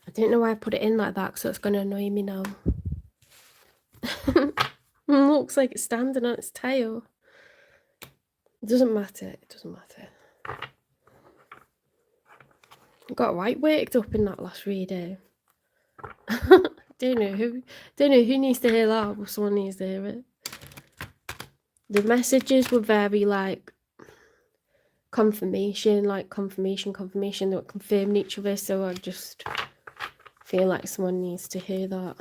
I don't know why I put it in like that, so it's going to annoy me now. Looks like it's standing on its tail. It doesn't matter. It doesn't matter. I got right worked up in that last reading. Don't know who needs to hear that, but someone needs to hear it. The messages were very like confirmation, confirmation. They were confirming each other, so I just feel like someone needs to hear that.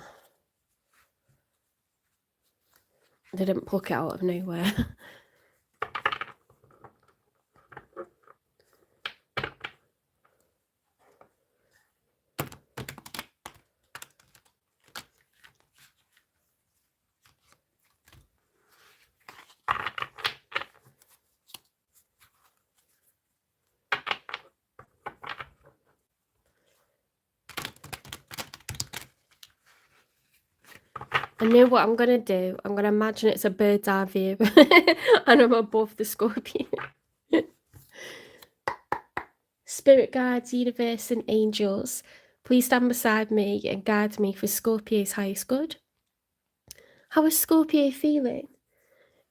They didn't pluck it out of nowhere. I know what I'm going to do. I'm going to imagine it's a bird's eye view and I'm above the scorpion. Spirit guides, universe and angels, please stand beside me and guide me for Scorpio's highest good. How is Scorpio feeling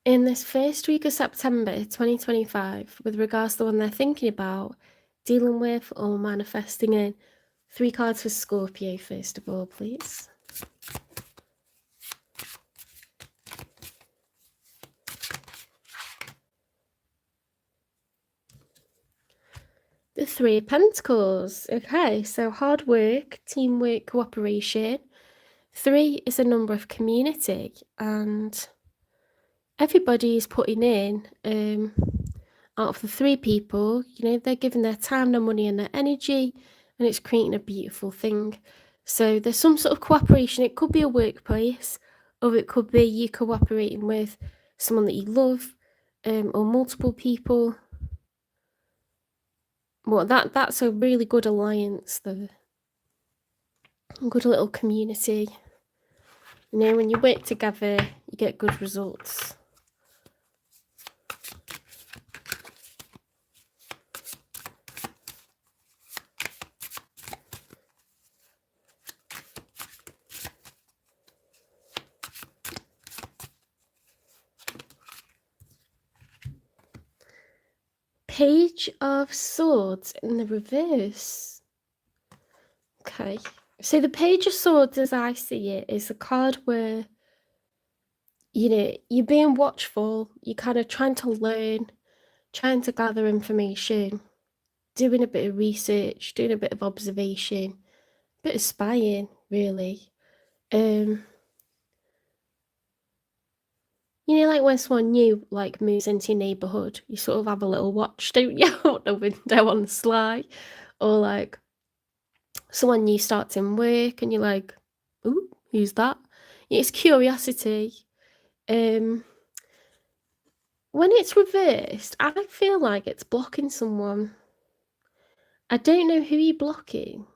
in this first week of September 2025 with regards to the one they're thinking about, dealing with or manifesting in? 3 cards for Scorpio first of all, please. The 3 of Pentacles. Okay, so hard work, teamwork, cooperation. 3 is a number of community, and everybody is putting in, out of the 3 people, you know, they're giving their time, their money and their energy, and it's creating a beautiful thing. So there's some sort of cooperation. It could be a workplace, or it could be you cooperating with someone that you love, or multiple people. Well, that's a really good alliance, though. A good little community. You know, when you work together, you get good results. Page of Swords in the reverse. Okay. So the Page of Swords, as I see it, is a card where, you know, you're being watchful, you're kind of trying to learn, trying to gather information, doing a bit of research, doing a bit of observation, a bit of spying, really. You know, like when someone new like moves into your neighbourhood, you sort of have a little watch, don't you, out the window on the sly, or like someone new starts in work and you're like, ooh, who's that? It's curiosity. When it's reversed, I feel like it's blocking someone. I don't know who you're blocking,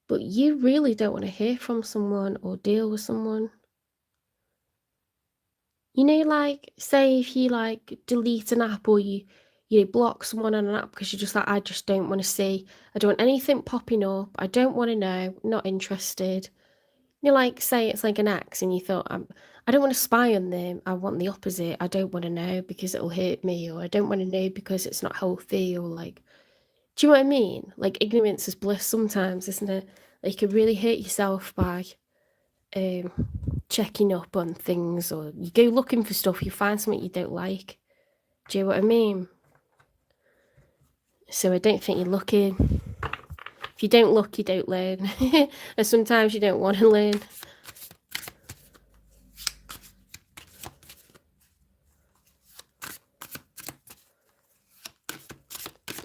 but you really don't want to hear from someone or deal with someone. You know, like, say if you like delete an app, or you block someone on an app because you're just like, I just don't want to see, I don't want anything popping up, I don't want to know, not interested. You know, like, say it's like an ex and you thought, I don't want to spy on them, I want the opposite, I don't want to know because it'll hurt me, or I don't want to know because it's not healthy, or like, do you know what I mean? Like, ignorance is bliss sometimes, isn't it? Like, you could really hurt yourself by checking up on things, or you go looking for stuff, you find something you don't like. Do you know what I mean? So I don't think you're looking. If you don't look, you don't learn. And sometimes you don't want to learn.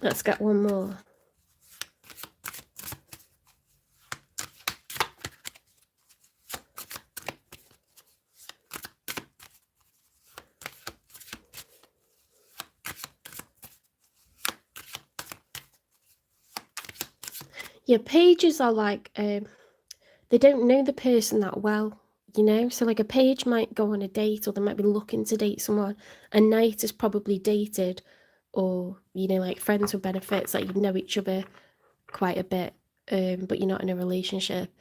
Let's get one more. Yeah, pages are like, they don't know the person that well, you know? So like a page might go on a date, or they might be looking to date someone. A knight is probably dated, or, you know, like friends with benefits, like you know each other quite a bit. but you're not in a relationship.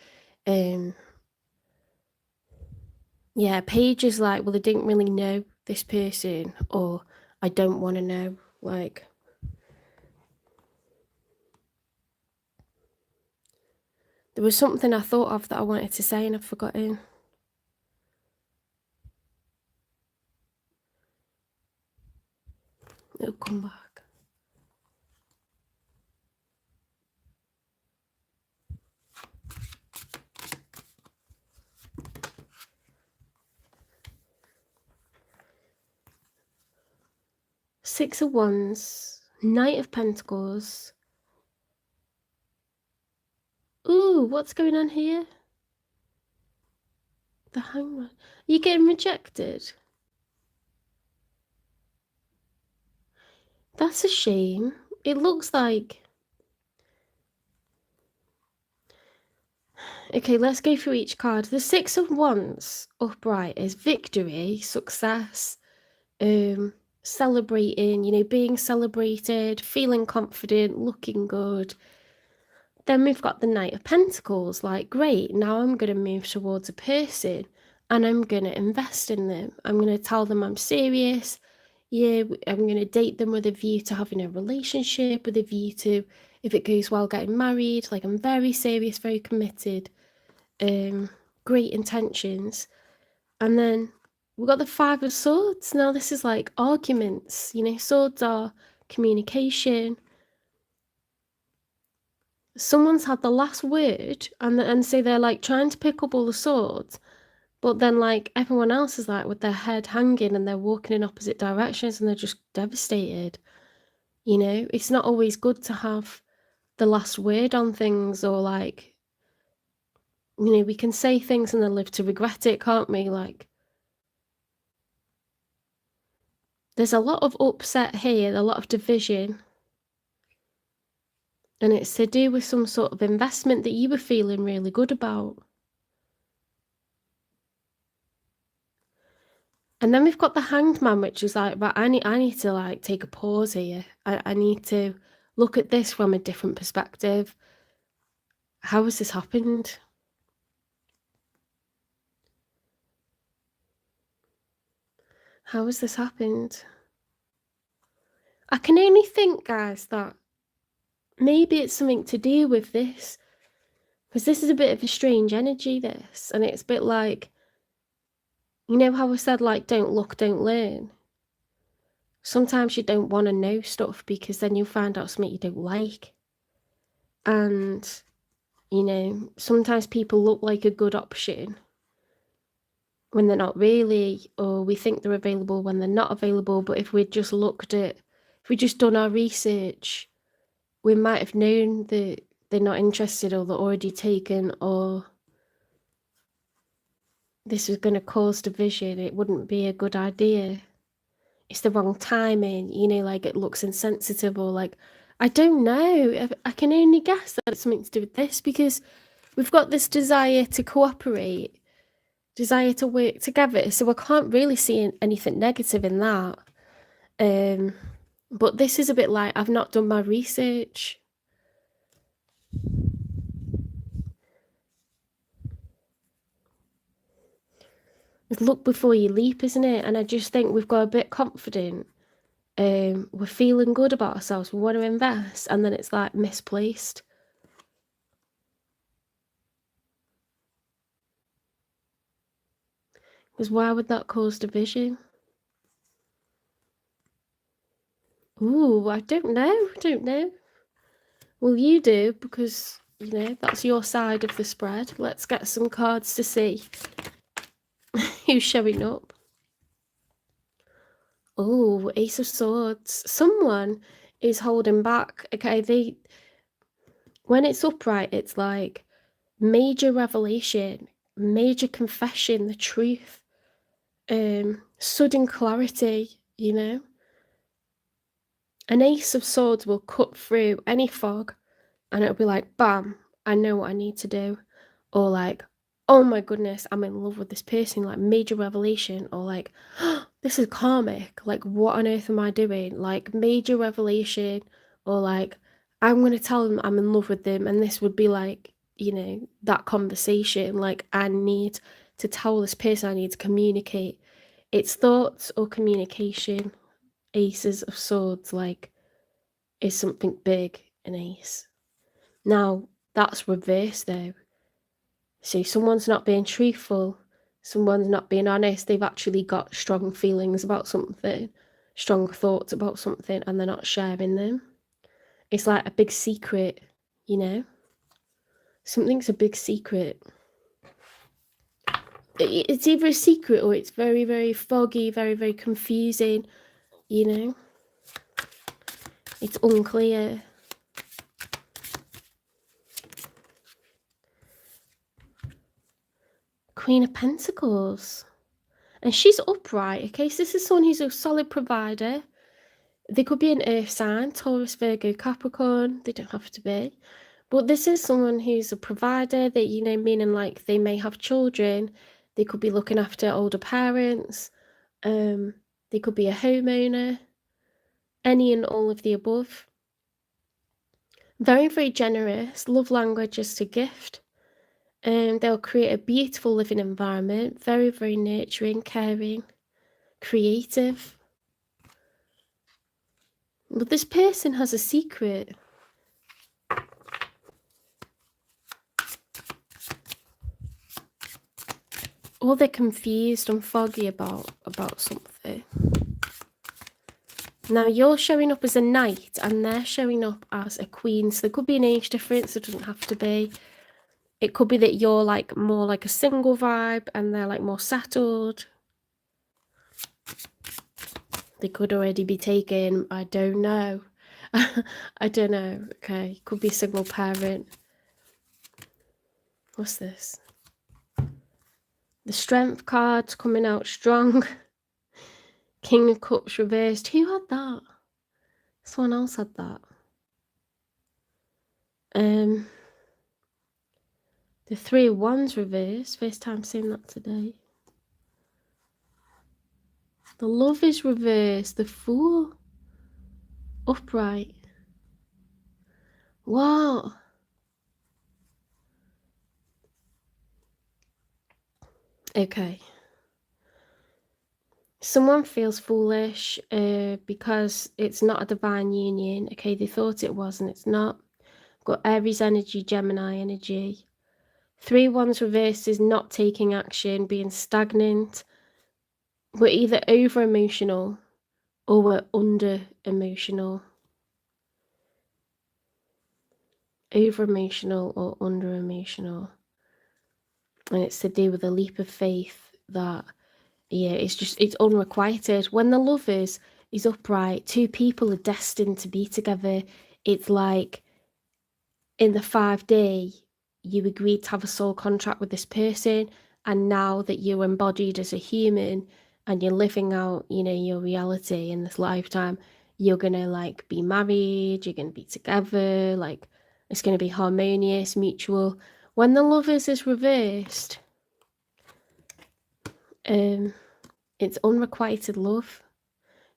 Yeah, Paige is like, well, I didn't really know this person, or I don't want to know. Like, there was something I thought of that I wanted to say and I've forgotten. It'll come back. Six of Wands, Knight of Pentacles. Ooh, what's going on here? The Hangman. Are you getting rejected? That's a shame. It looks like... Okay, let's go through each card. The Six of Wands upright is victory, success, celebrating, you know, being celebrated, feeling confident, looking good. Then we've got the Knight of Pentacles, like, great, now I'm going to move towards a person and I'm going to invest in them. I'm going to tell them I'm serious. Yeah, I'm going to date them with a view to having a relationship, with a view to, if it goes well, getting married. Like, I'm very serious, very committed, great intentions. And then we've got the Five of Swords. Now, this is like arguments, you know, swords are communication. Someone's had the last word, and so they're like trying to pick up all the swords, but then like everyone else is like with their head hanging and they're walking in opposite directions and they're just devastated. You know, it's not always good to have the last word on things, or like, you know, we can say things and then live to regret it, can't we? Like, there's a lot of upset here, a lot of division. And it's to do with some sort of investment that you were feeling really good about. And then we've got the Hanged Man, which is like, right, I need to like take a pause here. I need to look at this from a different perspective. How has this happened? How has this happened? I can only think, guys, that maybe it's something to do with this, because this is a bit of a strange energy, this, and it's a bit like, you know how I said, like, don't look, don't learn. Sometimes you don't want to know stuff because then you'll find out something you don't like. And, you know, sometimes people look like a good option when they're not really, or we think they're available when they're not available. But if we'd just looked at, if we just done our research, we might have known that they're not interested, or they're already taken, or this was going to cause division. It wouldn't be a good idea. It's the wrong timing, you know, like it looks insensitive, or like, I don't know. I can only guess that it's something to do with this, because we've got this desire to cooperate, desire to work together. So I can't really see anything negative in that. But this is a bit like, I've not done my research. Look before you leap, isn't it? And I just think we've got a bit confident. We're feeling good about ourselves. We want to invest, and then it's like misplaced. Because why would that cause division? Ooh, I don't know. Well, you do, because, you know, that's your side of the spread. Let's get some cards to see who's showing up. Oh, Ace of Swords. Someone is holding back. Okay, when it's upright, it's like major revelation, major confession, the truth, sudden clarity, you know. An Ace of Swords will cut through any fog, and it'll be like, bam, I know what I need to do. Or like, oh my goodness, I'm in love with this person, like major revelation. Or like, oh, this is karmic, like what on earth am I doing? Like major revelation. Or like, I'm going to tell them I'm in love with them, and this would be like, you know, that conversation. Like, I need to tell this person, I need to communicate. It's thoughts or communication. Aces of Swords, like, is something big, an ace. Now, that's reversed though. So someone's not being truthful, someone's not being honest, they've actually got strong feelings about something, strong thoughts about something, and they're not sharing them. It's like a big secret, you know? Something's a big secret. It's either a secret or it's very, very foggy, very, very confusing, you know? It's unclear. Queen of Pentacles. And she's upright, okay? So this is someone who's a solid provider. They could be an earth sign, Taurus, Virgo, Capricorn. They don't have to be. But this is someone who's a provider, that, you know, meaning like they may have children. They could be looking after older parents. They could be a homeowner. Any and all of the above. Very, very generous. Love language is to gift. They'll create a beautiful living environment. Very, very nurturing, caring, creative. But this person has a secret. Or they're confused and foggy about something. Now, you're showing up as a knight and they're showing up as a queen. So there could be an age difference. It doesn't have to be. It could be that you're like more like a single vibe and they're like more settled. They could already be taken. I don't know. I don't know. Okay. Could be a single parent. What's this? The Strength card's coming out strong. King of Cups reversed. Who had that? Someone else had that. The Three of Wands reversed. First time seeing that today. The Love is reversed. The Fool. Upright. Wow. Okay. Someone feels foolish because it's not a divine union. Okay, they thought it was and it's not. Got Aries energy, Gemini energy. Three Wands reversed is not taking action, being stagnant. We're either over emotional or we're under emotional. Over emotional or under emotional. And it's to do with a leap of faith that, yeah, it's unrequited. When the Lovers is upright, two people are destined to be together. It's like in the 5-day, you agreed to have a soul contract with this person, and now that you're embodied as a human and you're living out, you know, your reality in this lifetime, you're gonna like be married, you're gonna be together, like it's gonna be harmonious, mutual. When the Lovers is reversed, it's unrequited love.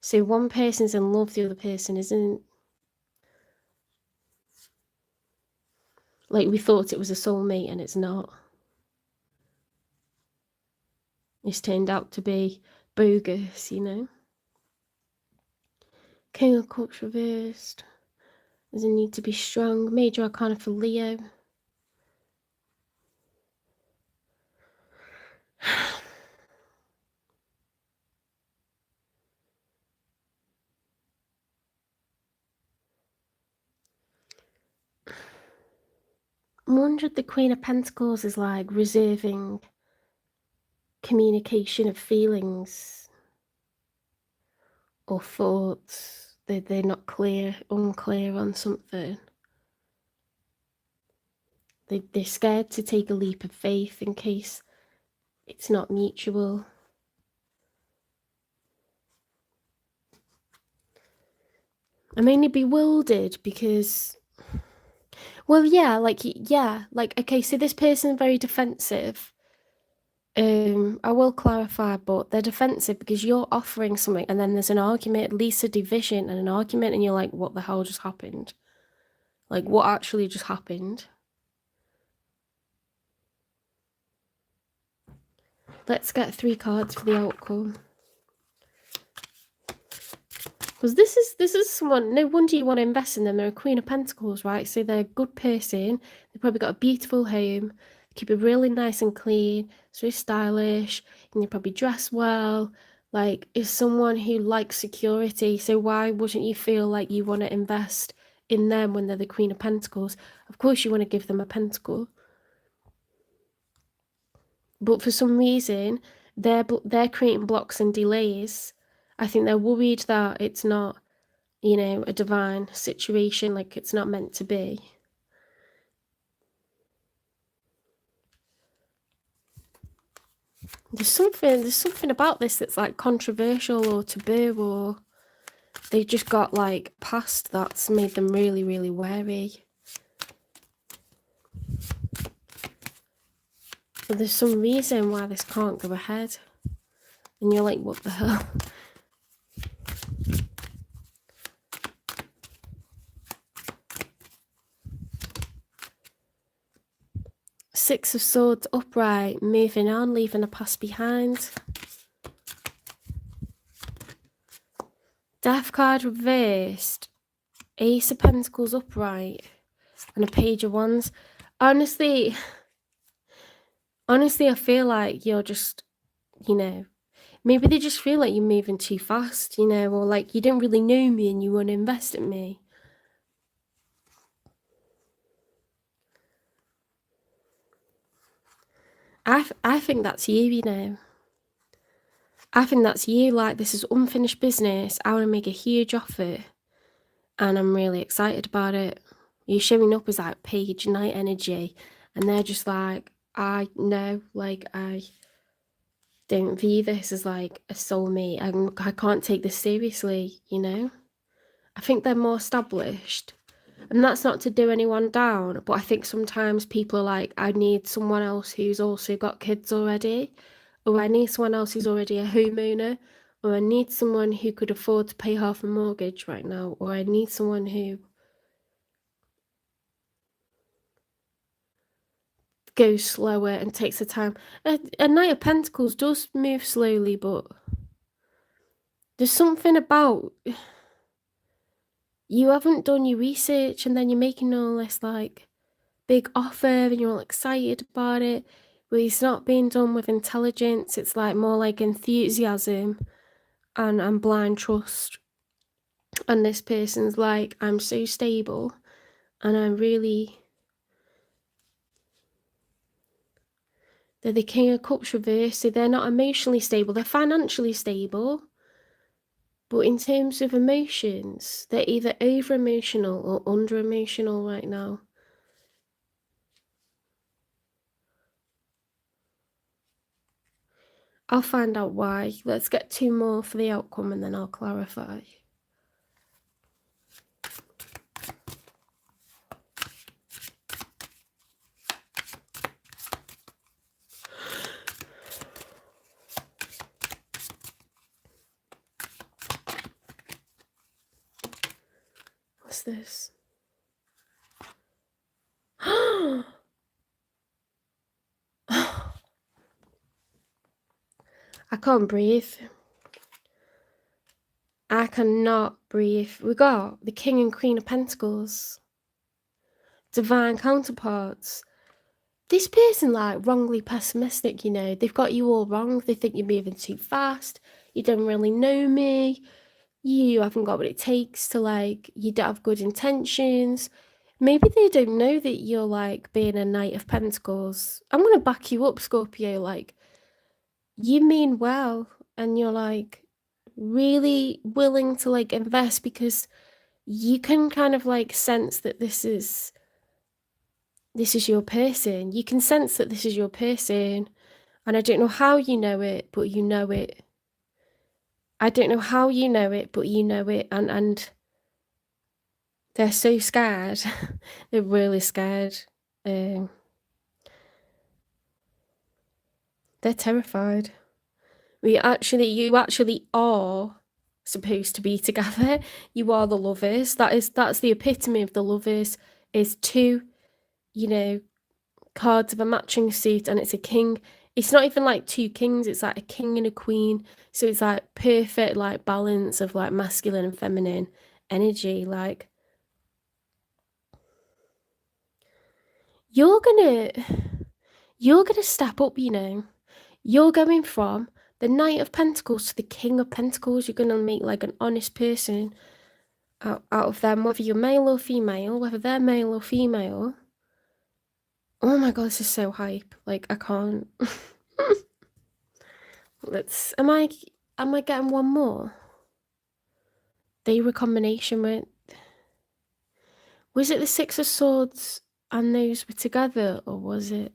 So one person's in love, the other person isn't. Like we thought it was a soulmate and it's not. It's turned out to be bogus, you know. King of Cups reversed. There's a need to be strong. Major Arcana for Leo. I wonder if the Queen of Pentacles is like reserving communication of feelings or thoughts. They're not unclear on something. They're scared to take a leap of faith in case it's not mutual. I'm only bewildered because, well, yeah, like, okay, so this person's very defensive. I will clarify, but they're defensive because you're offering something and then there's an argument, at least a division and an argument, and you're like, what the hell just happened? Like, what actually just happened? Let's get 3 cards for the outcome. Because this is someone, no wonder you want to invest in them. They're a Queen of Pentacles, right? So they're a good person. They've probably got a beautiful home. Keep it really nice and clean. It's very stylish. And they probably dress well. Like, is someone who likes security. So why wouldn't you feel like you want to invest in them when they're the Queen of Pentacles? Of course you want to give them a pentacle. But for some reason, they're creating blocks and delays. I think they're worried that it's not, you know, a divine situation, like it's not meant to be. There's something about this that's like controversial or taboo, or they just got like past that's made them really, really wary. But there's some reason why this can't go ahead. And you're like, what the hell? Six of Swords upright, moving on, leaving the past behind. Death card reversed, Ace of Pentacles upright, and a Page of Wands. Honestly, I feel like you're just, you know, maybe they just feel like you're moving too fast, you know, or like you don't really know me and you want to invest in me. I think that's you, you know. I think that's you, like, this is unfinished business. I want to make a huge offer and I'm really excited about it. You're showing up as like Page Knight energy and they're just like, I know, like, I don't view this as like a soulmate. I can't take this seriously, you know. I think they're more established. And that's not to do anyone down, but I think sometimes people are like, I need someone else who's also got kids already, or I need someone else who's already a homeowner, or I need someone who could afford to pay half a mortgage right now, or I need someone who goes slower and takes the time. A Knight of Pentacles does move slowly, but there's something about you haven't done your research and then you're making all this like big offer and you're all excited about it, but it's not being done with intelligence. It's like more like enthusiasm and blind trust. And this person's like, I'm so stable and I'm really, they're the King of Cups reversed, so they're not emotionally stable. They're financially stable, but in terms of emotions, they're either over emotional or under emotional right now. I'll find out why. Let's get 2 more for the outcome and then I'll clarify. What's this? I can't breathe. I cannot breathe. We got the King and Queen of Pentacles. Divine counterparts. This person, like, wrongly pessimistic, you know. They've got you all wrong. They think you're moving too fast. You don't really know me. You haven't got what it takes to, like, you don't have good intentions. Maybe they don't know that you're, like, being a Knight of Pentacles. I'm going to back you up, Scorpio. Like, you mean well. And you're, like, really willing to, like, invest because you can kind of, like, sense that this is your person. You can sense that this is your person. And I don't know how you know it, but you know it. I don't know how you know it, but you know it. And they're so scared. They're really scared. They're terrified. You actually are supposed to be together. You are the lovers. That's the epitome of the lovers. is 2, cards of a matching suit, and it's a king. It's not even like 2 kings, it's like a king and a queen. So it's like perfect like balance of like masculine and feminine energy. Like you're gonna step up, You're going from the Knight of Pentacles to the King of Pentacles. You're gonna make like an honest person out of them, whether you're male or female, whether they're male or female. Oh my god, this is so hype. Like I can't. Am I getting one more? They were a combination with, was it the 6 of Swords and those were together, or was it?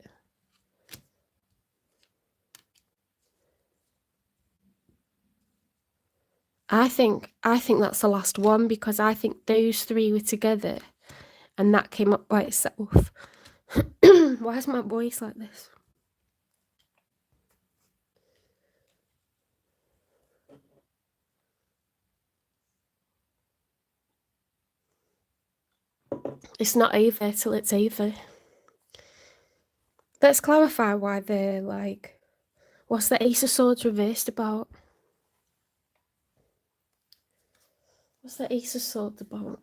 I think that's the last one, because I think those 3 were together and that came up by itself. Why is my voice like this? It's not over till it's over. Let's clarify why they're like, what's the Ace of Swords reversed about? What's the Ace of Swords about?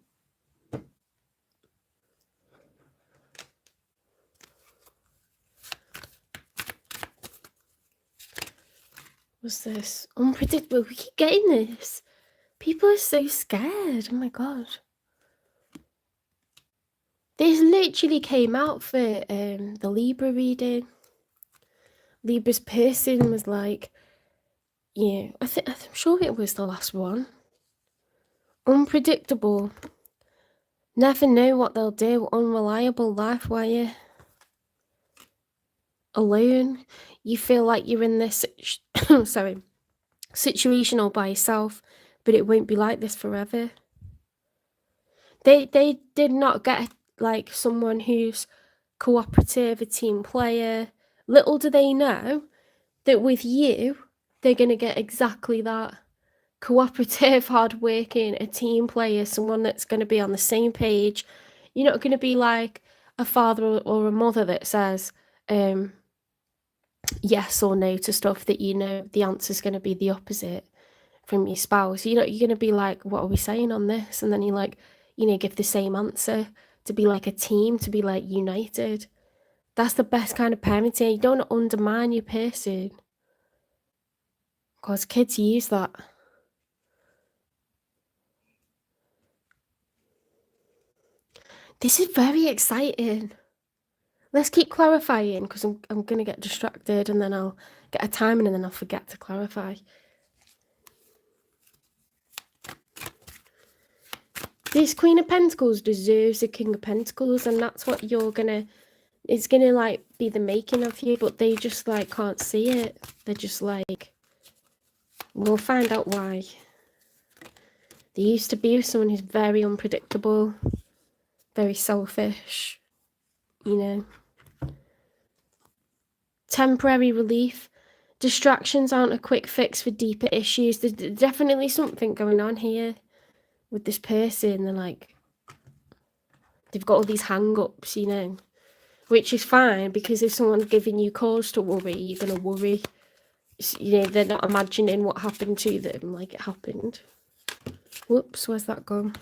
What's this? Unpredictable. We keep getting this. People are so scared. Oh my god. This literally came out for the Libra reading. Libra's person was like, yeah, I'm sure it was the last one. Unpredictable. Never know what they'll do. Unreliable life while you're alone. You feel like you're in this situation all by yourself, but it won't be like this forever. They did not get like someone who's cooperative, a team player. Little do they know that with you, they're going to get exactly that. Cooperative, hardworking, a team player, someone that's going to be on the same page. You're not going to be like a father or a mother that says yes or no to stuff that the answer's going to be the opposite from your spouse. You're going to be like, what are we saying on this? And then you like, give the same answer, to be like a team, to be like united. That's the best kind of parenting. You don't undermine your person, because kids use that. This is very exciting. Let's keep clarifying, because I'm going to get distracted and then I'll get a timing and then I'll forget to clarify. This Queen of Pentacles deserves a King of Pentacles, and that's what it's gonna like be the making of you, but they just like can't see it. They're just like, we'll find out why. They used to be with someone who's very unpredictable, very selfish, Temporary relief. Distractions aren't a quick fix for deeper issues. There's definitely something going on here with this person. They're like, they've got all these hang-ups, which is fine, because if someone's giving you cause to worry, you're going to worry. They're not imagining what happened to them like it happened. Whoops, where's that gone?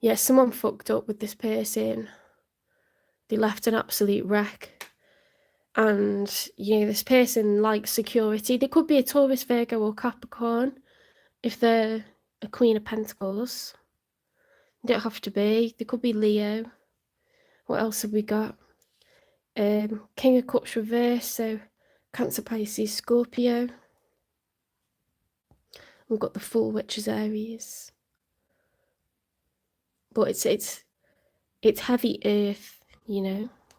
Yeah, someone fucked up with this person. They left an absolute wreck. And, this person likes security. They could be a Taurus, Virgo, or Capricorn if they're a Queen of Pentacles. They don't have to be. They could be Leo. What else have we got? King of Cups reverse, so Cancer, Pisces, Scorpio. We've got the Fool, which is Aries. But it's heavy earth,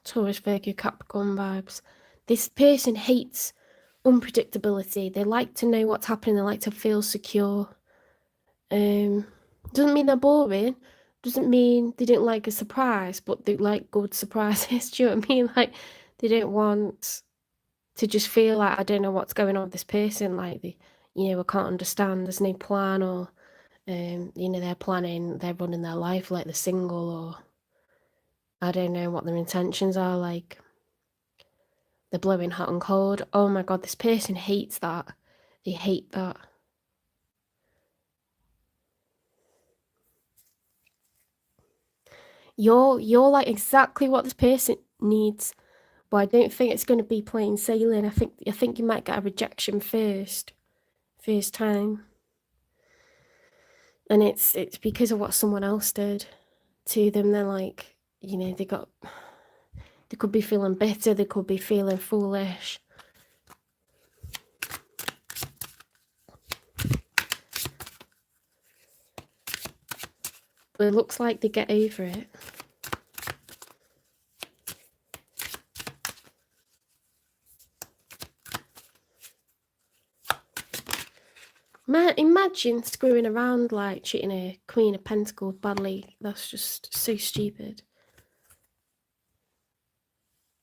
Taurus, Virgo, Capricorn vibes. This person hates unpredictability. They like to know what's happening. They like to feel secure. Doesn't mean they're boring. Doesn't mean they don't like a surprise, but they like good surprises. Do you know what I mean? Like, they don't want to just feel like, I don't know what's going on with this person. Like, I can't understand. There's no plan, or You know, they're running their life like they're single, or I don't know what their intentions are, like they're blowing hot and cold. Oh my God, this person hates that. They hate that. You're like exactly what this person needs, but I don't think it's going to be plain sailing. I think you might get a rejection first time, and it's because of what someone else did to them. They're like, you know, they could be feeling bitter, they could be feeling foolish. But it looks like they get over it. Imagine screwing around, like treating a Queen of Pentacles badly. That's just so stupid.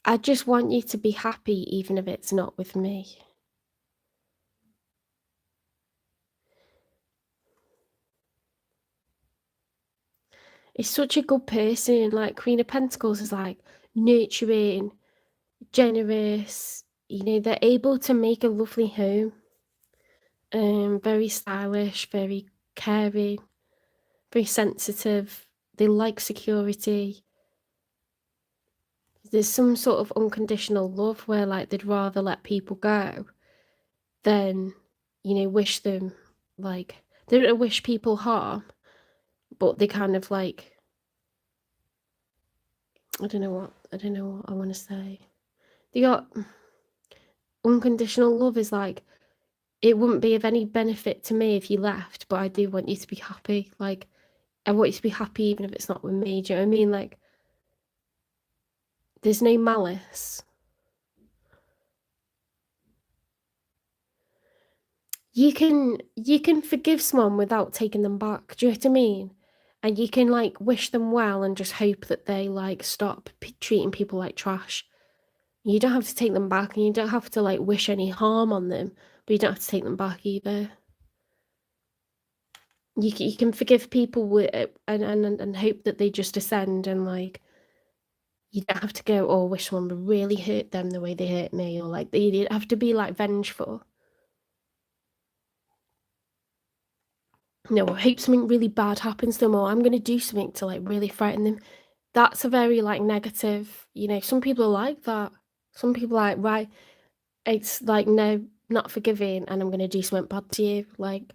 I just want you to be happy, even if it's not with me. It's such a good person. Like, Queen of Pentacles is like nurturing, generous. You know, they're able to make a lovely home. Very stylish, very caring, very sensitive. They like security. There's some sort of unconditional love where, like, they'd rather let people go than, you know, wish them, like, they don't wish people harm, but they kind of like, I don't know what I want to say. They got unconditional love is like, it wouldn't be of any benefit to me if you left, but I do want you to be happy. Like, I want you to be happy even if it's not with me. Do you know what I mean? Like, there's no malice. You can forgive someone without taking them back. Do you know what I mean? And you can like wish them well and just hope that they like stop treating people like trash. You don't have to take them back, and you don't have to like wish any harm on them, but you don't have to take them back either. You can forgive people with and hope that they just ascend, and like you don't have to go, oh, wish someone would really hurt them the way they hurt me, or like you don't have to be like vengeful. No, I hope something really bad happens to them, or I'm going to do something to like really frighten them. That's a very like negative, you know, some people are like that. Some people are like, right, it's like, no, not forgiving, and I'm going to do something bad to you. Like,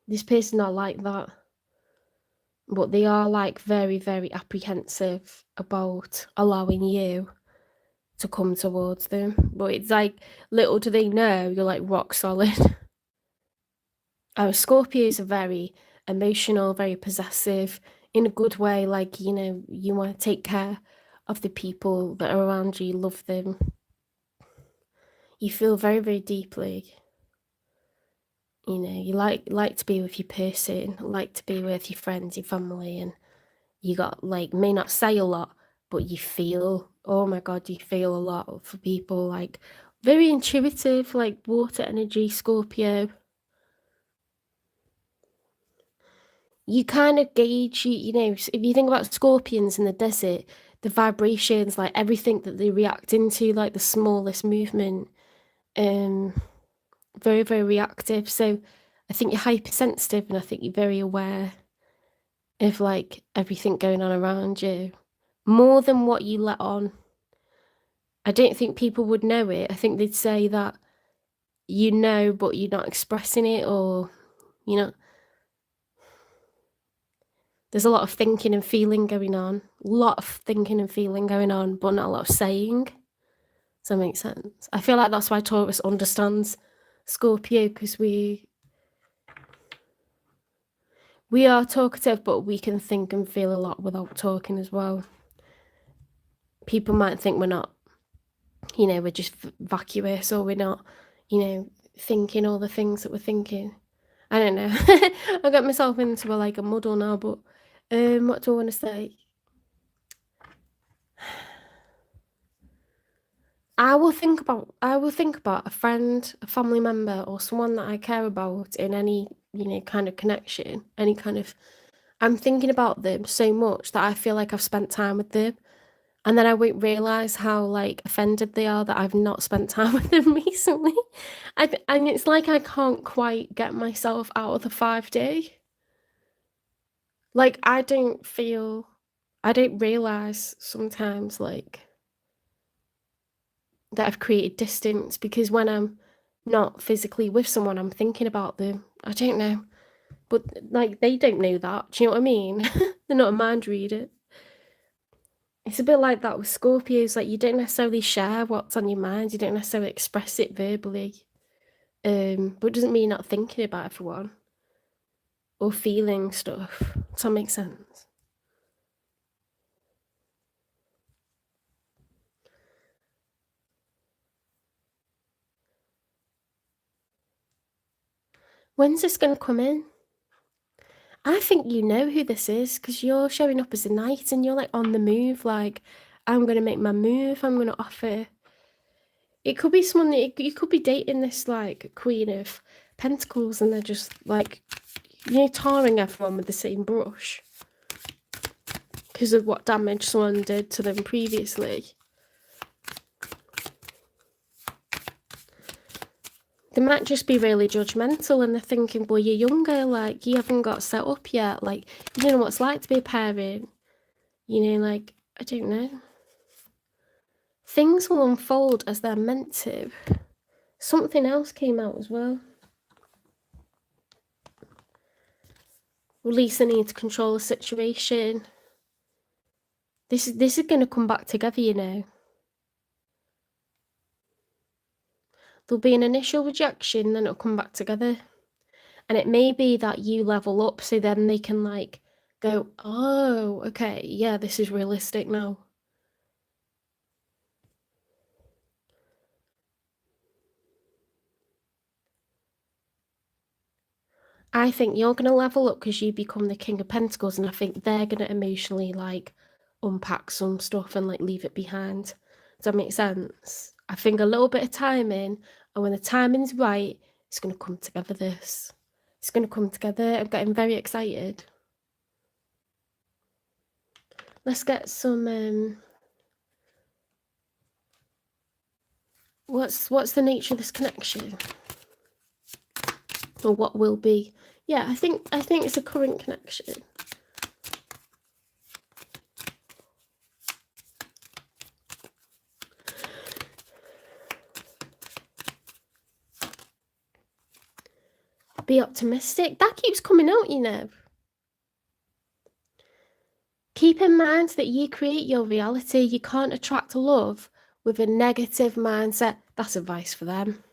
this person not like that. But they are like very, very apprehensive about allowing you to come towards them. But it's like, little do they know, you're like rock solid. Scorpios are very emotional, very possessive, in a good way. Like, you know, you want to take care of the people that are around you, you love them. You feel very, very deeply. You know, you like to be with your person, like to be with your friends, your family, and you got like, may not say a lot, but you feel, oh my God, you feel a lot for people. Like, very intuitive, like water energy, Scorpio. You kind of gauge, you know, if you think about scorpions in the desert, the vibrations, like everything that they react into, like the smallest movement, very, very reactive. So I think you're hypersensitive, and I think you're very aware of like everything going on around you, more than what you let on. I don't think people would know it. I think they'd say that you know, but you're not expressing it, or, you know, there's a lot of thinking and feeling going on. A lot of thinking and feeling going on, but not a lot of saying. Does that make sense? I feel like that's why Taurus understands Scorpio, because we are talkative, but we can think and feel a lot without talking as well. People might think we're not, you know, we're just vacuous, or we're not, you know, thinking all the things that we're thinking. I don't know. I got myself into a muddle now, but what do I want to say? I will think about a friend, a family member, or someone that I care about in any kind of connection, any kind of, I'm thinking about them so much that I feel like I've spent time with them. And then I won't realise how, like, offended they are that I've not spent time with them recently. And it's like I can't quite get myself out of the 5-day. Like, I don't realise sometimes, like, that I've created distance because when I'm not physically with someone, I'm thinking about them. I don't know. But, like, they don't know that. Do you know what I mean? They're not a mind reader. It's a bit like that with Scorpios, like, you don't necessarily share what's on your mind, you don't necessarily express it verbally. But it doesn't mean you're not thinking about everyone or feeling stuff. Does that make sense? When's this gonna come in? I think you know who this is because you're showing up as a knight and you're like on the move, like, I'm gonna make my move, I'm gonna offer. It could be someone that you could be dating this like Queen of Pentacles and they're just like, tarring everyone with the same brush because of what damage someone did to them previously. They might just be really judgmental and they're thinking, well, you're younger, like, you haven't got set up yet, like, you don't know what it's like to be a parent. Like, I don't know. Things will unfold as they're meant to. Something else came out as well. Release the need to control the situation. This is going to come back together, There'll be an initial rejection, then it'll come back together. And it may be that you level up so then they can, like, go, oh, okay, yeah, this is realistic now. I think you're going to level up because you become the King of Pentacles, and I think they're going to emotionally, like, unpack some stuff and, like, leave it behind. Does that make sense? I think a little bit of timing, and when the timing's right, it's going to come together, this. It's going to come together. I'm getting very excited. Let's get some, what's the nature of this connection? Or what will be? Yeah, I think it's a current connection. Be optimistic. That keeps coming out, Keep in mind that you create your reality. You can't attract love with a negative mindset. That's advice for them.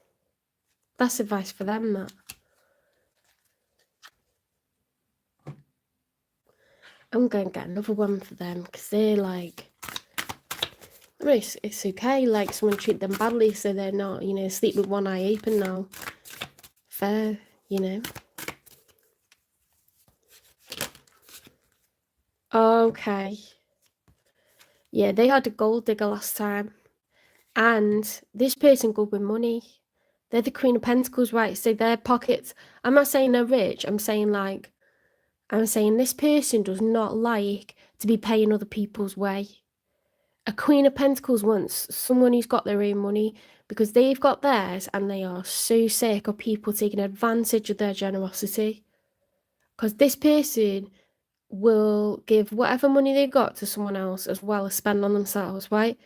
That's advice for them, that. I'm going to get another one for them because they're like, I mean, it's okay, like, someone treat them badly so they're not, sleep with one eye open now. Fair, Okay. Yeah, they had a gold digger last time. And this person good with money. They're the Queen of Pentacles, right? So their pockets, I'm not saying they're rich. I'm saying this person does not like to be paying other people's way. A Queen of Pentacles wants someone who's got their own money because they've got theirs and they are so sick of people taking advantage of their generosity. Because this person will give whatever money they got to someone else as well as spend on themselves, right?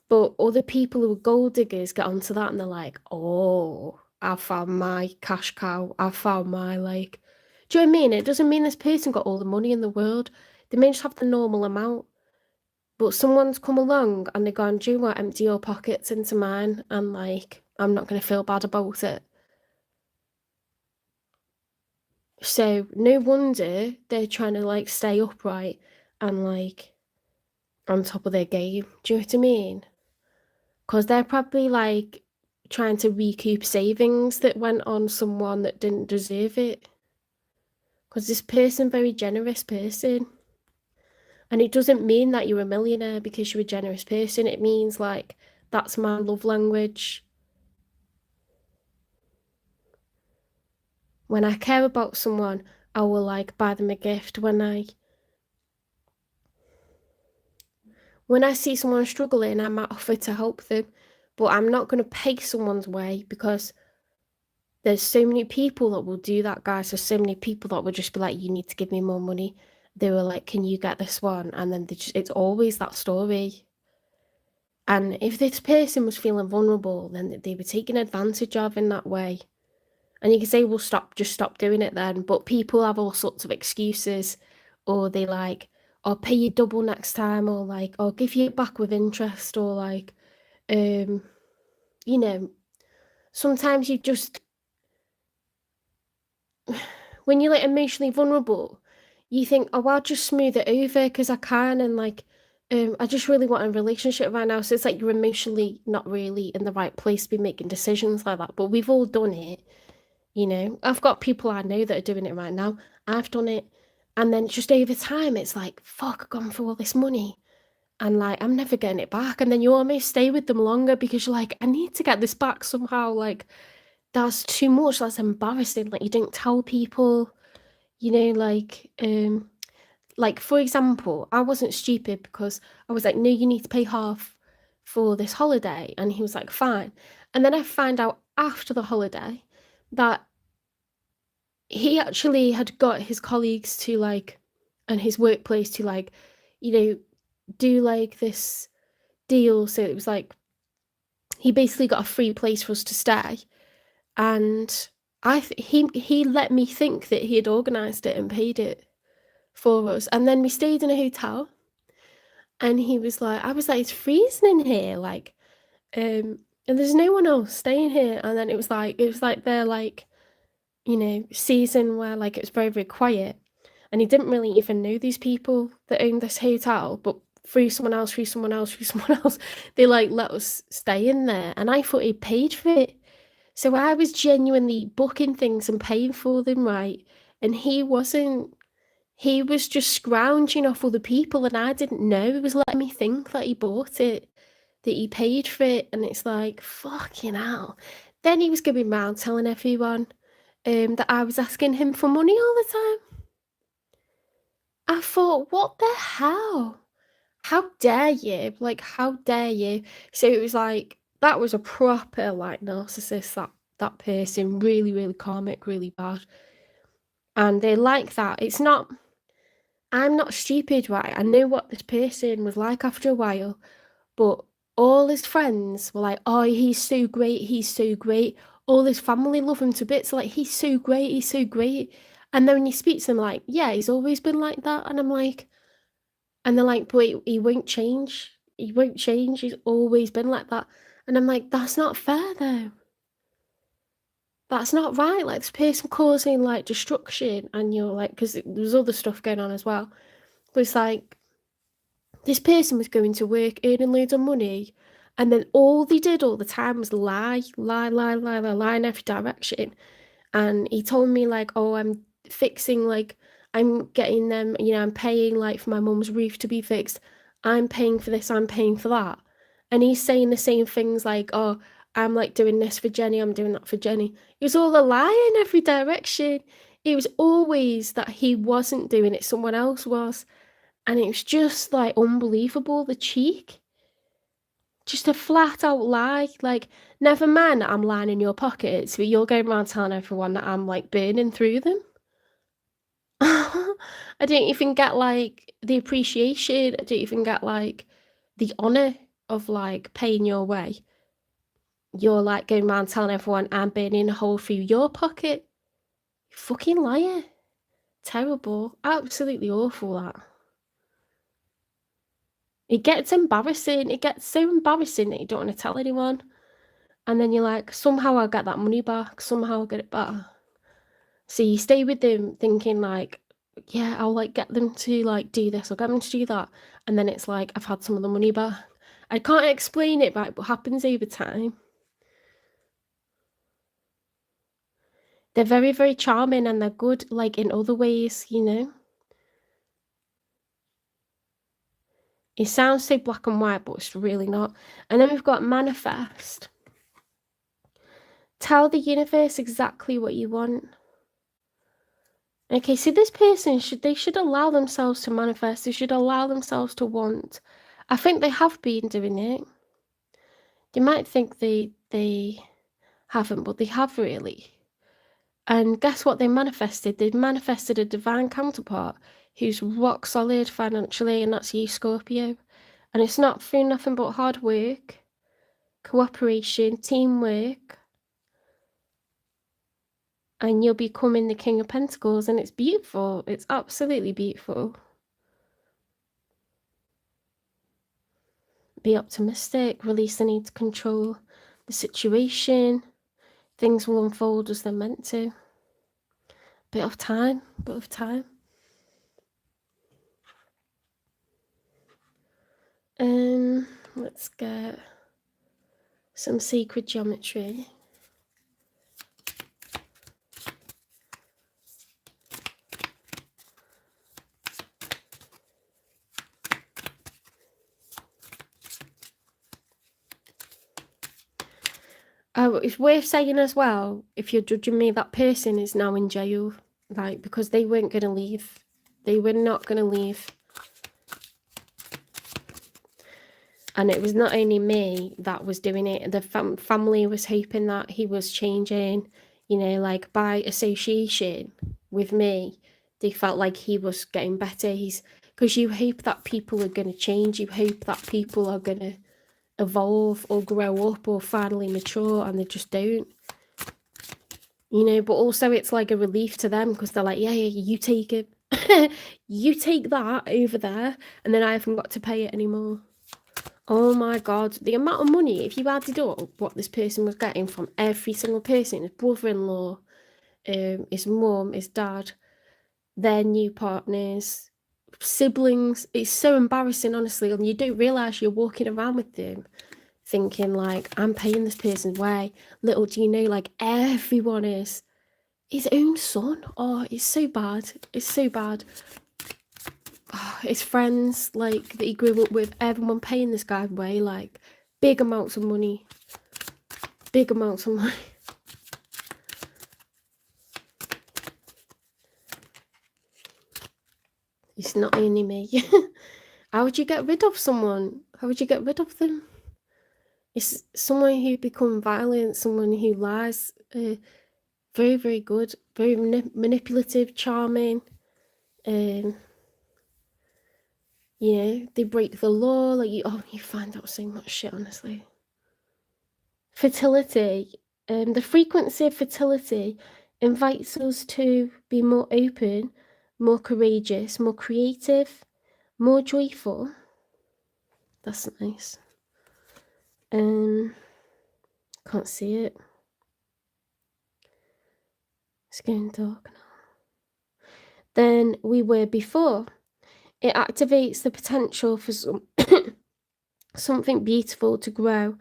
But other people who are gold diggers get onto that and they're like, oh, I've found my cash cow. I've found my, like, do you know what I mean? It doesn't mean this person got all the money in the world. They may just have the normal amount. But someone's come along and they've gone, do you want to empty your pockets into mine? And, like, I'm not going to feel bad about it. So no wonder they're trying to, like, stay upright and, like, on top of their game. Do you know what I mean? Because they're probably, like, trying to recoup savings that went on someone that didn't deserve it. Because this person, very generous person. And it doesn't mean that you're a millionaire because you're a generous person. It means, like, that's my love language. When I care about someone, I will like buy them a gift. When I see someone struggling, I might offer to help them, but I'm not going to pay someone's way, because there's so many people that will do that, guys. There's so many people that will just be like, you need to give me more money. They were like, can you get this one? And then it's always that story. And if this person was feeling vulnerable, then they were taken advantage of in that way. And you can say, well, just stop doing it then. But people have all sorts of excuses, or they like, I'll pay you double next time, or like, I'll give you it back with interest, or like, you know, sometimes you just, when you're like emotionally vulnerable, you think, oh, I'll just smooth it over because I can, and like, I just really want a relationship right now. So it's like you're emotionally not really in the right place to be making decisions like that. But we've all done it, you know. I've got people I know that are doing it right now. I've done it. And then just over time, it's like, fuck, I've gone through all this money, and like, I'm never getting it back. And then you almost stay with them longer because you're like, I need to get this back somehow. Like, that's too much. That's embarrassing. Like, you don't tell people, you know, like for example, I wasn't stupid because I was like, no, you need to pay half for this holiday. And he was like, fine. And then I find out after the holiday that he actually had got his colleagues to like, and his workplace to like, you know, do like this deal. So it was like, he basically got a free place for us to stay. And he let me think that he had organised it and paid it for us. And then we stayed in a hotel, and he was like, I was like, it's freezing in here, like, and there's no one else staying here. And then it was like their like, you know, season where like it was very, very quiet. And he didn't really even know these people that owned this hotel, but through someone else, they like let us stay in there. And I thought he paid for it. So I was genuinely booking things and paying for them, right? And he wasn't. He was just scrounging off other people, and I didn't know. He was letting me think that he bought it, that he paid for it, and it's like, fucking hell. Then he was going round telling everyone that I was asking him for money all the time. I thought, what the hell? How dare you? Like, how dare you? So it was like, that was a proper, like, narcissist, that person, really, really karmic, really bad. And they like that. It's not, I'm not stupid, right? I knew what this person was like after a while, but all his friends were like, oh, he's so great, he's so great. All his family love him to bits, like, he's so great, he's so great. And then when you speak to them, like, yeah, he's always been like that. And I'm like, and they're like, but he won't change. He won't change. He's always been like that. And I'm like, that's not fair though. That's not right. Like, this person causing like destruction, and you're like, because there's other stuff going on as well. But it's like, this person was going to work, earning loads of money, and then all they did all the time was lie in every direction. And he told me like, oh, I'm fixing, like, I'm getting them, you know, I'm paying like for my mum's roof to be fixed. I'm paying for this, I'm paying for that. And he's saying the same things like, oh, I'm like doing this for Jenny, I'm doing that for Jenny. It was all a lie in every direction. It was always that he wasn't doing it, someone else was. And it was just like unbelievable, the cheek. Just a flat out lie. Like, never mind that I'm lying in your pockets, but you're going around telling everyone that I'm like burning through them. I don't even get like the appreciation. I don't even get like the honour of like paying your way. You're like going around telling everyone I'm burning a hole through your pocket. You fucking liar. Terrible. Absolutely awful, that. It gets embarrassing. It gets so embarrassing that you don't want to tell anyone. And then you're like, somehow I'll get that money back. Somehow I'll get it back. So you stay with them thinking like, yeah, I'll like get them to like do this, I'll get them to do that. And then it's like, I've had some of the money back. I can't explain it, right, but happens over time. They're very, very charming, and they're good like in other ways, you know. It sounds so black and white, but it's really not. And then we've got manifest. Tell the universe exactly what you want. Okay, so this person they should allow themselves to manifest. They should allow themselves to want. I think they have been doing it. You might think they haven't, but they have really. And guess what they manifested? They manifested a divine counterpart who's rock solid financially, and that's you, Scorpio. And it's not through nothing but hard work, cooperation, teamwork, and you're becoming the King of Pentacles, and it's beautiful. It's absolutely beautiful. Be optimistic, release the need to control the situation. Things will unfold as they're meant to. Bit of time, bit of time. Let's get some sacred geometry. Oh, it's worth saying as well, if you're judging me, that person is now in jail, like, because they weren't going to leave. They were not going to leave. And it was not only me that was doing it. The family was hoping that he was changing, you know, like by association with me. They felt like he was getting better. Because you hope that people are going to change. You hope that people are going to evolve or grow up or finally mature, and they just don't. You know, but also it's like a relief to them, because they're like, yeah, you take it. You take that over there, and then I haven't got to pay it anymore. Oh my God, the amount of money, if you added up what this person was getting from every single person, his brother-in-law, his mum, his dad, their new partners, siblings, it's so embarrassing, honestly, and you don't realise you're walking around with them thinking like, I'm paying this person's way. Little do you know, like, everyone is his own son. Oh, it's so bad. It's so bad. Oh, his friends, like, that he grew up with, everyone paying this guy way, like, big amounts of money. Big amounts of money. It's not only me. How would you get rid of someone? How would you get rid of them? It's someone who become violent, someone who lies. Very, very good. Very manipulative, charming. You know, they break the law. Like, you find out so much shit, honestly. Fertility. The frequency of fertility invites us to be more open, more courageous, more creative, more joyful. That's nice. Can't see it. It's getting dark now. Than we were before. It activates the potential for something beautiful to grow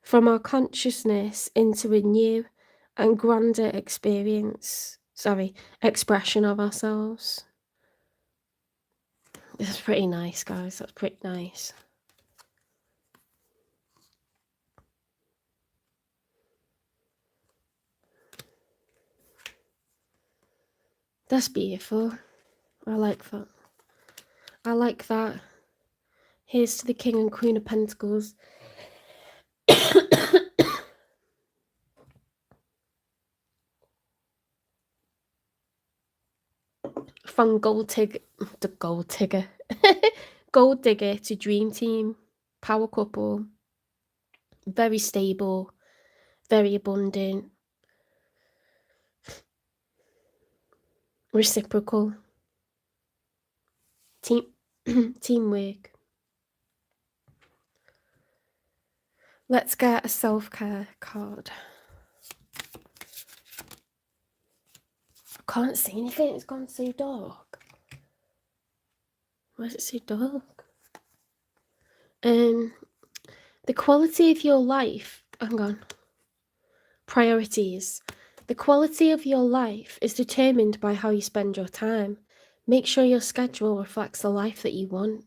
from our consciousness into a new and grander expression of ourselves. That's pretty nice, guys. That's pretty nice. That's beautiful. I like that. I like that. Here's to the King and Queen of Pentacles. From gold digger gold digger to dream team, power couple, very stable, very abundant, reciprocal, teamwork. Let's get a self-care card. I can't see anything. It's gone so dark. Why is it so dark? The quality of your life. Hang on. Priorities. The quality of your life is determined by how you spend your time. Make sure your schedule reflects the life that you want.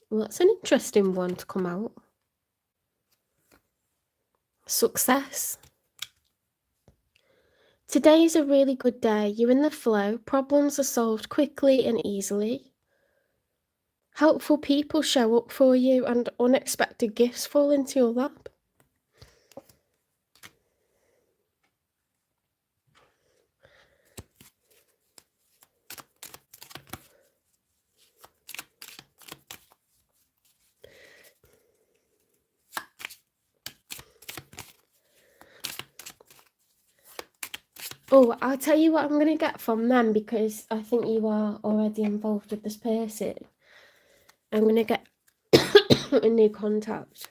Well, that's an interesting one to come out. Success. Today is a really good day. You're in the flow. Problems are solved quickly and easily. Helpful people show up for you and unexpected gifts fall into your lap. Oh, I'll tell you what I'm going to get from them, because I think you are already involved with this person. I'm going to get a new contact.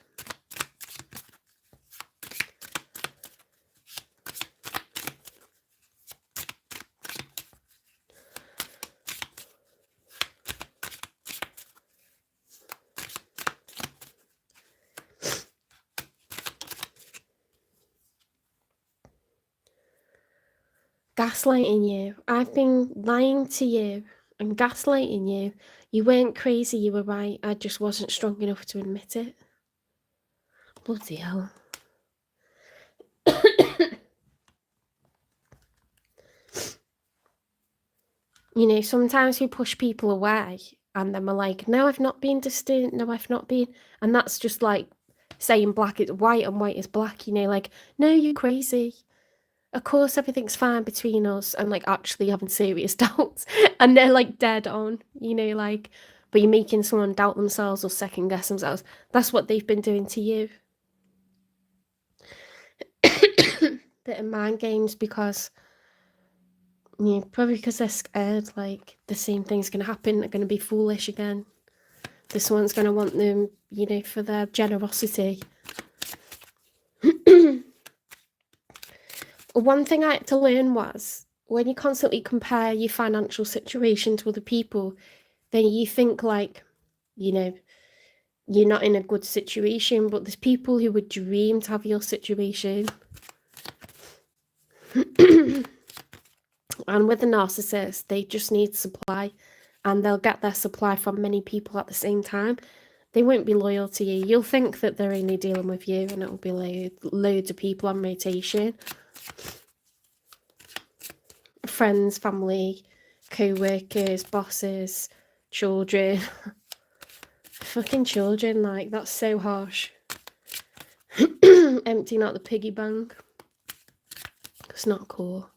Gaslighting you. I've been lying to you and gaslighting you. You weren't crazy, you were right. I just wasn't strong enough to admit it. Bloody hell. You know, sometimes we push people away and then we're like, no, I've not been distant. No, I've not been. And that's just like saying black is white and white is black, you know, like, no, you're crazy. Of course, everything's fine between us, and like actually having serious doubts. And they're like dead on, you know, like, but you're making someone doubt themselves or second guess themselves. That's what they've been doing to you. Bit of mind games, because probably because they're scared, like the same thing's going to happen. They're going to be foolish again. This one's going to want them, you know, for their generosity. One thing I had to learn was, when you constantly compare your financial situation to other people, then you think like, you know, you're not in a good situation, but there's people who would dream to have your situation. And with a narcissist, they just need supply, and they'll get their supply from many people at the same time. They won't be loyal to you. You'll think that they're only dealing with you, and it'll be loads of people on rotation. Friends, family, co-workers, bosses, children. Fucking children, like, that's so harsh. Emptying out the piggy bank. It's not cool.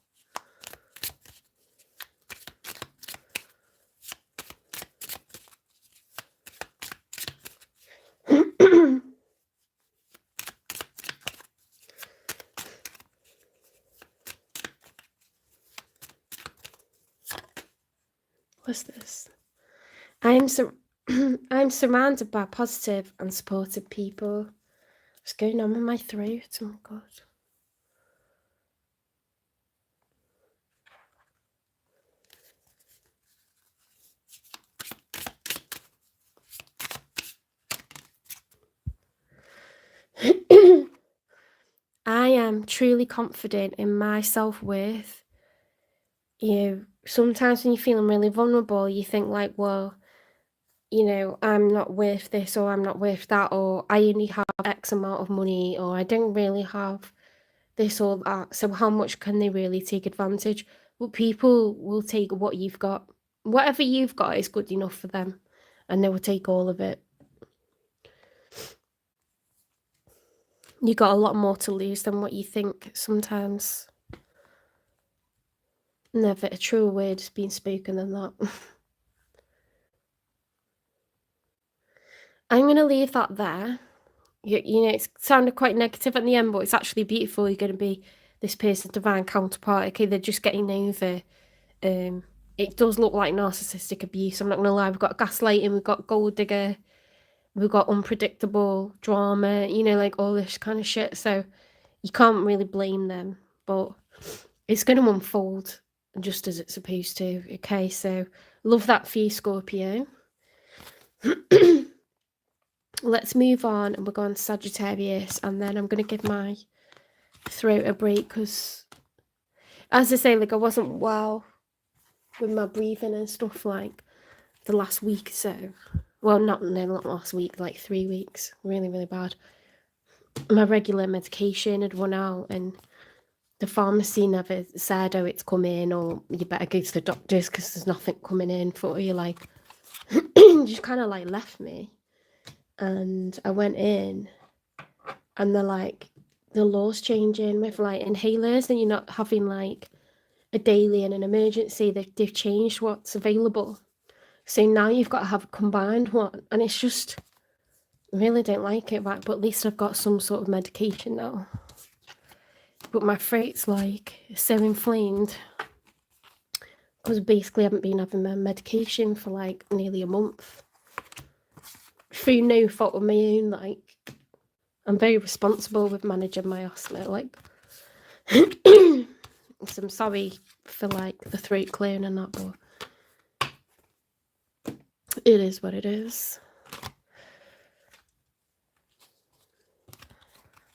What's this? I'm surrounded by positive and supportive people. What's going on with my throat? Oh my god. I am truly confident in my self-worth. You know, sometimes when you're feeling really vulnerable, you think like, well, you know, I'm not worth this, or I'm not worth that, or I only have X amount of money, or I don't really have this or that, so how much can they really take advantage? But people will take what you've got. Whatever you've got is good enough for them, and they will take all of it. You got a lot more to lose than what you think sometimes. Never a truer word has been spoken than that. I'm going to leave that there. You know, it sounded quite negative at the end, but it's actually beautiful. You're going to be this person's divine counterpart. Okay, they're just getting over. It does look like narcissistic abuse. I'm not going to lie. We've got gaslighting, we've got gold digger, we've got unpredictable drama, you know, like all this kind of shit. So you can't really blame them, but it's going to unfold just as it's supposed to. Okay, so love that for you, Scorpio. Let's move on, and we're going to Sagittarius, and then I'm going to give my throat a break, because, as I say, like, I wasn't well with my breathing and stuff, like, the last week or so. Well, not last week, like 3 weeks. Really, really bad. My regular medication had run out, and the pharmacy never said, oh, it's coming, or you better go to the doctors because there's nothing coming in for you. Like, just kind of like left me. And I went in, and they're like, the law's changing with like inhalers, and you're not having like a daily and an emergency. They've changed what's available. So now you've got to have a combined one. And it's just, I really don't like it, right? But at least I've got some sort of medication now. But my throat's like so inflamed because basically I haven't been having my medication for like nearly a month. Through no fault of my own, like, I'm very responsible with managing my asthma, like. So I'm sorry for like the throat clearing and that, but it is what it is.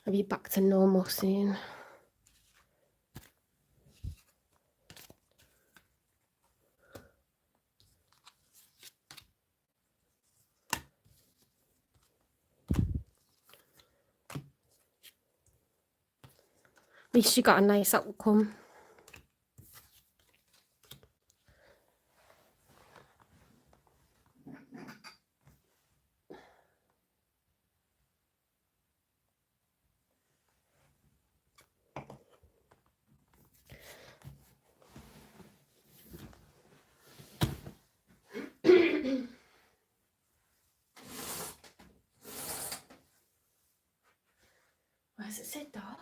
I'll be back to normal soon. At least you got a nice outcome. Why is it so dark?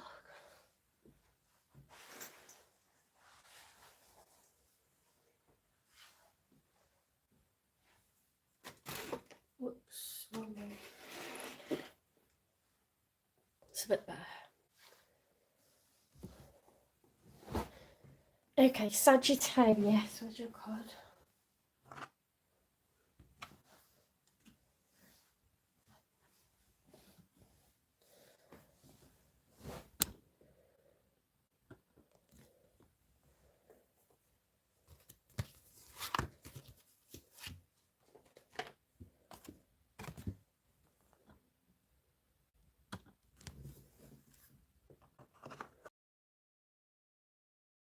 Whoops. Oh no. It's a bit better. Okay, Sagittarius, where's your card?